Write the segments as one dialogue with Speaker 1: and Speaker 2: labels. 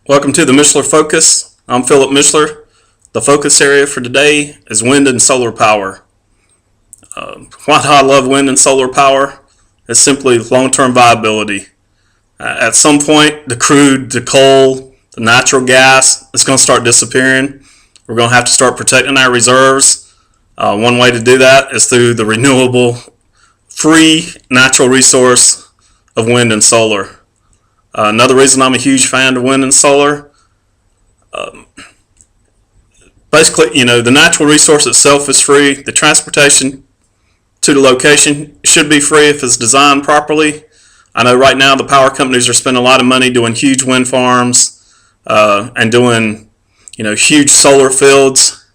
Speaker 1: Welcome to the Mischler Focus. I'm Philip Mischler. The focus area for today is wind and solar power. Why do I love wind and solar power? It's simply long-term viability. At some point, the crude, the coal, the natural gas is going to start disappearing. We're going to have to start protecting our reserves. One way to do that is through the renewable, free natural resource of wind and solar. Another reason I'm a huge fan of wind and solar, basically, the natural resource itself is free. The transportation to the location should be free if it's designed properly. I know right now the power companies are spending a lot of money doing huge wind farms and doing, huge solar fields.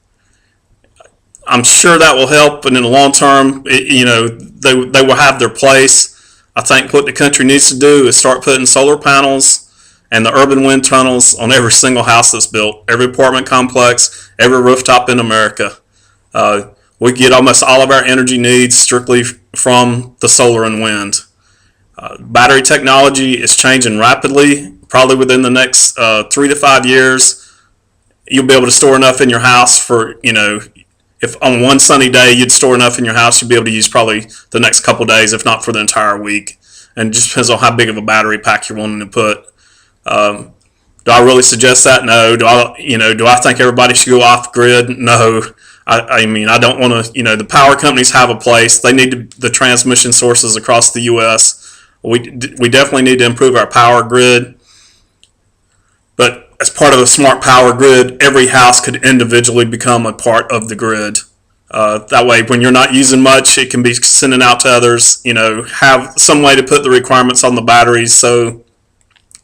Speaker 1: I'm sure that will help, and in the long term, they will have their place. I think what the country needs to do is start putting solar panels and the urban wind tunnels on every single house that's built, every apartment complex, every rooftop in America. We get almost all of our energy needs strictly from the solar and wind. Battery technology is changing rapidly. Probably within the next 3 to 5 years, you'll be able to store enough in your house for, if on one sunny day you'd store enough in your house, you'd be able to use probably the next couple days, if not for the entire week. And it just depends on how big of a battery pack you're wanting to put. Do I really suggest that? No. Do I think everybody should go off grid? No. I don't want to. The power companies have a place. They need the transmission sources across the U.S. We definitely need to improve our power grid. But as part of a smart power grid, every house could individually become a part of the grid. That way, when you're not using much, it can be sending out to others. Have some way to put the requirements on the batteries, so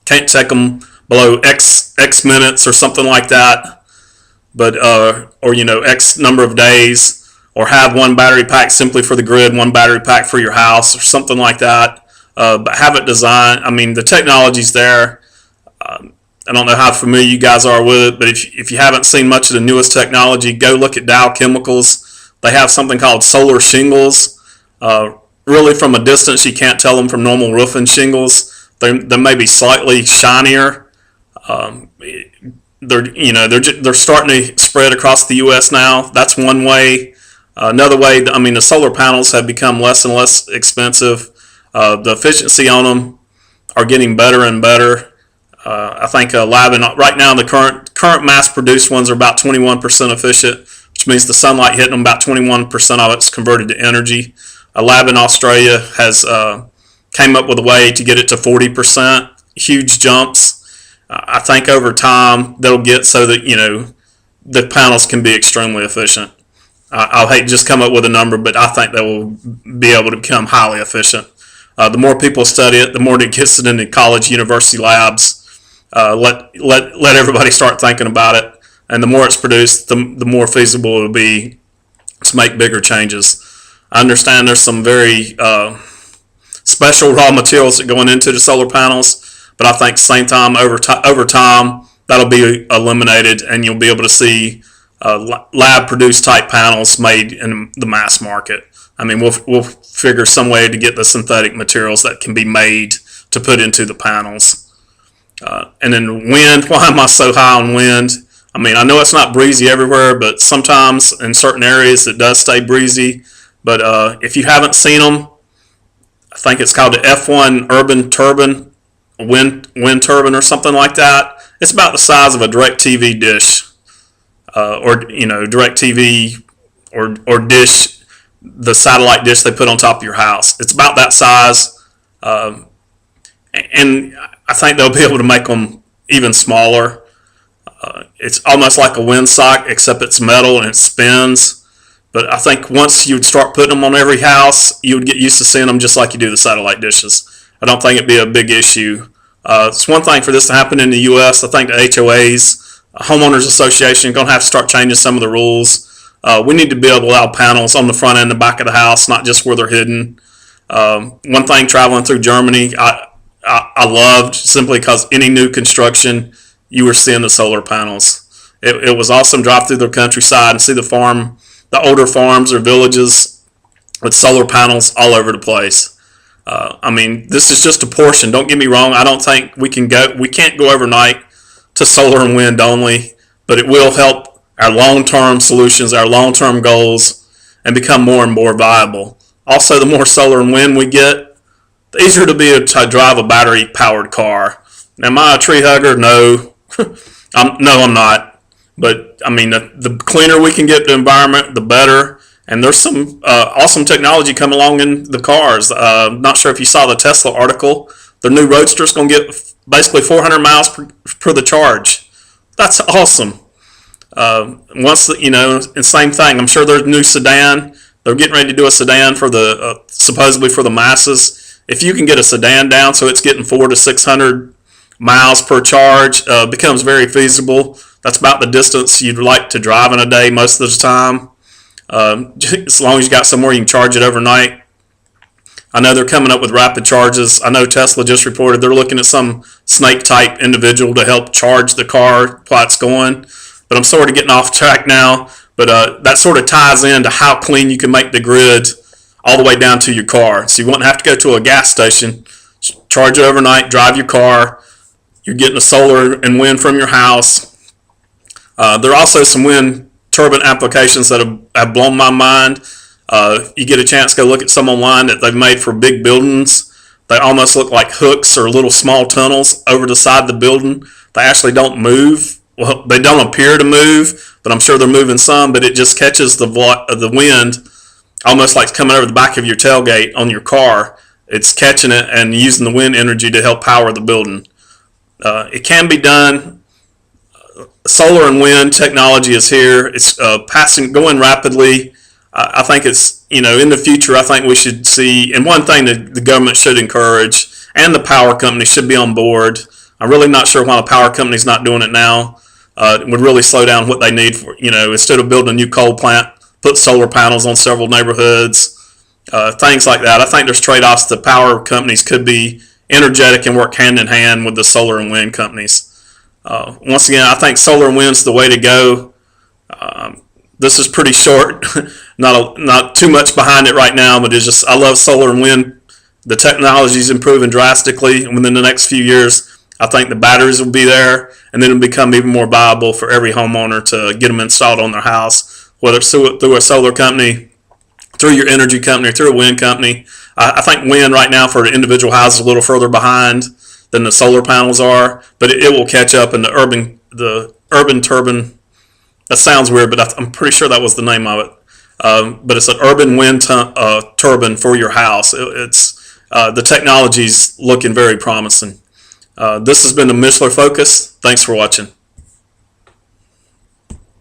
Speaker 1: can't take them below X minutes or something like that. But or X number of days, or have one battery pack simply for the grid, one battery pack for your house, or something like that. But have it designed. The technology's there. I don't know how familiar you guys are with it, but if you haven't seen much of the newest technology, go look at Dow Chemicals. They have something called solar shingles. Really, from a distance, you can't tell them from normal roofing shingles. They may be slightly shinier. They're starting to spread across the U.S. now. That's one way. Another way, the solar panels have become less and less expensive. The efficiency on them are getting better and better. I think right now the current mass-produced ones are about 21% efficient, which means the sunlight hitting them, about 21% of it's converted to energy. A lab in Australia has came up with a way to get it to 40%. Huge jumps. I think over time they'll get so that the panels can be extremely efficient. I'll hate to just come up with a number, but I think they will be able to become highly efficient. The more people study it, the more it gets it into college, university labs. Let everybody start thinking about it, and the more it's produced, the more feasible it will be to make bigger changes. I understand there's some very special raw materials that going into the solar panels, but I think at the same time over time that'll be eliminated, and you'll be able to see lab produced type panels made in the mass market. We'll figure some way to get the synthetic materials that can be made to put into the panels. And then wind, why am I so high on wind? I know it's not breezy everywhere, but sometimes in certain areas it does stay breezy. But if you haven't seen them, I think it's called the F1 Urban Turbine, wind turbine or something like that. It's about the size of a DirecTV dish, or DirecTV or dish, the satellite dish they put on top of your house. It's about that size, and I think they'll be able to make them even smaller. It's almost like a windsock, except it's metal and it spins. But I think once you would start putting them on every house, you would get used to seeing them just like you do the satellite dishes. I don't think it'd be a big issue. It's one thing for this to happen in the U.S. I think the HOAs, Homeowners Association, are going to have to start changing some of the rules. We need to be able to allow panels on the front and the back of the house, not just where they're hidden. One thing traveling through Germany, I loved, simply because any new construction, you were seeing the solar panels. It was awesome to drive through their countryside and see the older farms or villages with solar panels all over the place. This is just a portion. Don't get me wrong. I don't think we can't go overnight to solar and wind only, but it will help our long-term solutions, our long-term goals, and become more and more viable. Also, the more solar and wind we get, the easier it'll be to drive a battery-powered car. Now, am I a tree hugger? No. I'm not. But, I mean, the cleaner we can get the environment, the better. And there's some awesome technology coming along in the cars. Not sure if you saw the Tesla article. Their new Roadster's going to get basically 400 miles per the charge. That's awesome. And same thing. I'm sure there's a new sedan. They're getting ready to do a sedan for the supposedly for the masses. If you can get a sedan down so it's getting 400 to 600 miles per charge, becomes very feasible. That's about the distance you'd like to drive in a day most of the time. As long as you got somewhere you can charge it overnight. I know they're coming up with rapid charges. I know Tesla just reported they're looking at some snake type individual to help charge the car while it's going. But I'm sort of getting off track now. But that sort of ties into how clean you can make the grid all the way down to your car. So you won't have to go to a gas station, charge it overnight, drive your car. You're getting the solar and wind from your house. There are also some wind turbine applications that have blown my mind. You get a chance to go look at some online that they've made for big buildings. They almost look like hooks or little small tunnels over the side of the building. They actually don't move. Well, they don't appear to move, but I'm sure they're moving some, but it just catches the wind almost like it's coming over the back of your tailgate on your car. It's catching it and using the wind energy to help power the building. It can be done. Solar and wind technology is here. It's going rapidly. I think it's, in the future, I think we should see, and one thing that the government should encourage, and the power company should be on board. I'm really not sure why the power company's not doing it now. It would really slow down what they need for, instead of building a new coal plant, put solar panels on several neighborhoods, things like that. I think there's trade-offs. The power companies could be energetic and work hand in hand with the solar and wind companies. Once again, I think solar and wind's the way to go. This is pretty short, not too much behind it right now, but it's just I love solar and wind. The technology is improving drastically, and within the next few years, I think the batteries will be there, and then it'll become even more viable for every homeowner to get them installed on their house, whether it's through a solar company, through your energy company, or through a wind company. I think wind right now for the individual house is a little further behind than the solar panels are, but it will catch up in the urban turbine. That sounds weird, but I'm pretty sure that was the name of it. But it's an urban wind turbine for your house. The technology's looking very promising. This has been the Mischler Focus. Thanks for watching.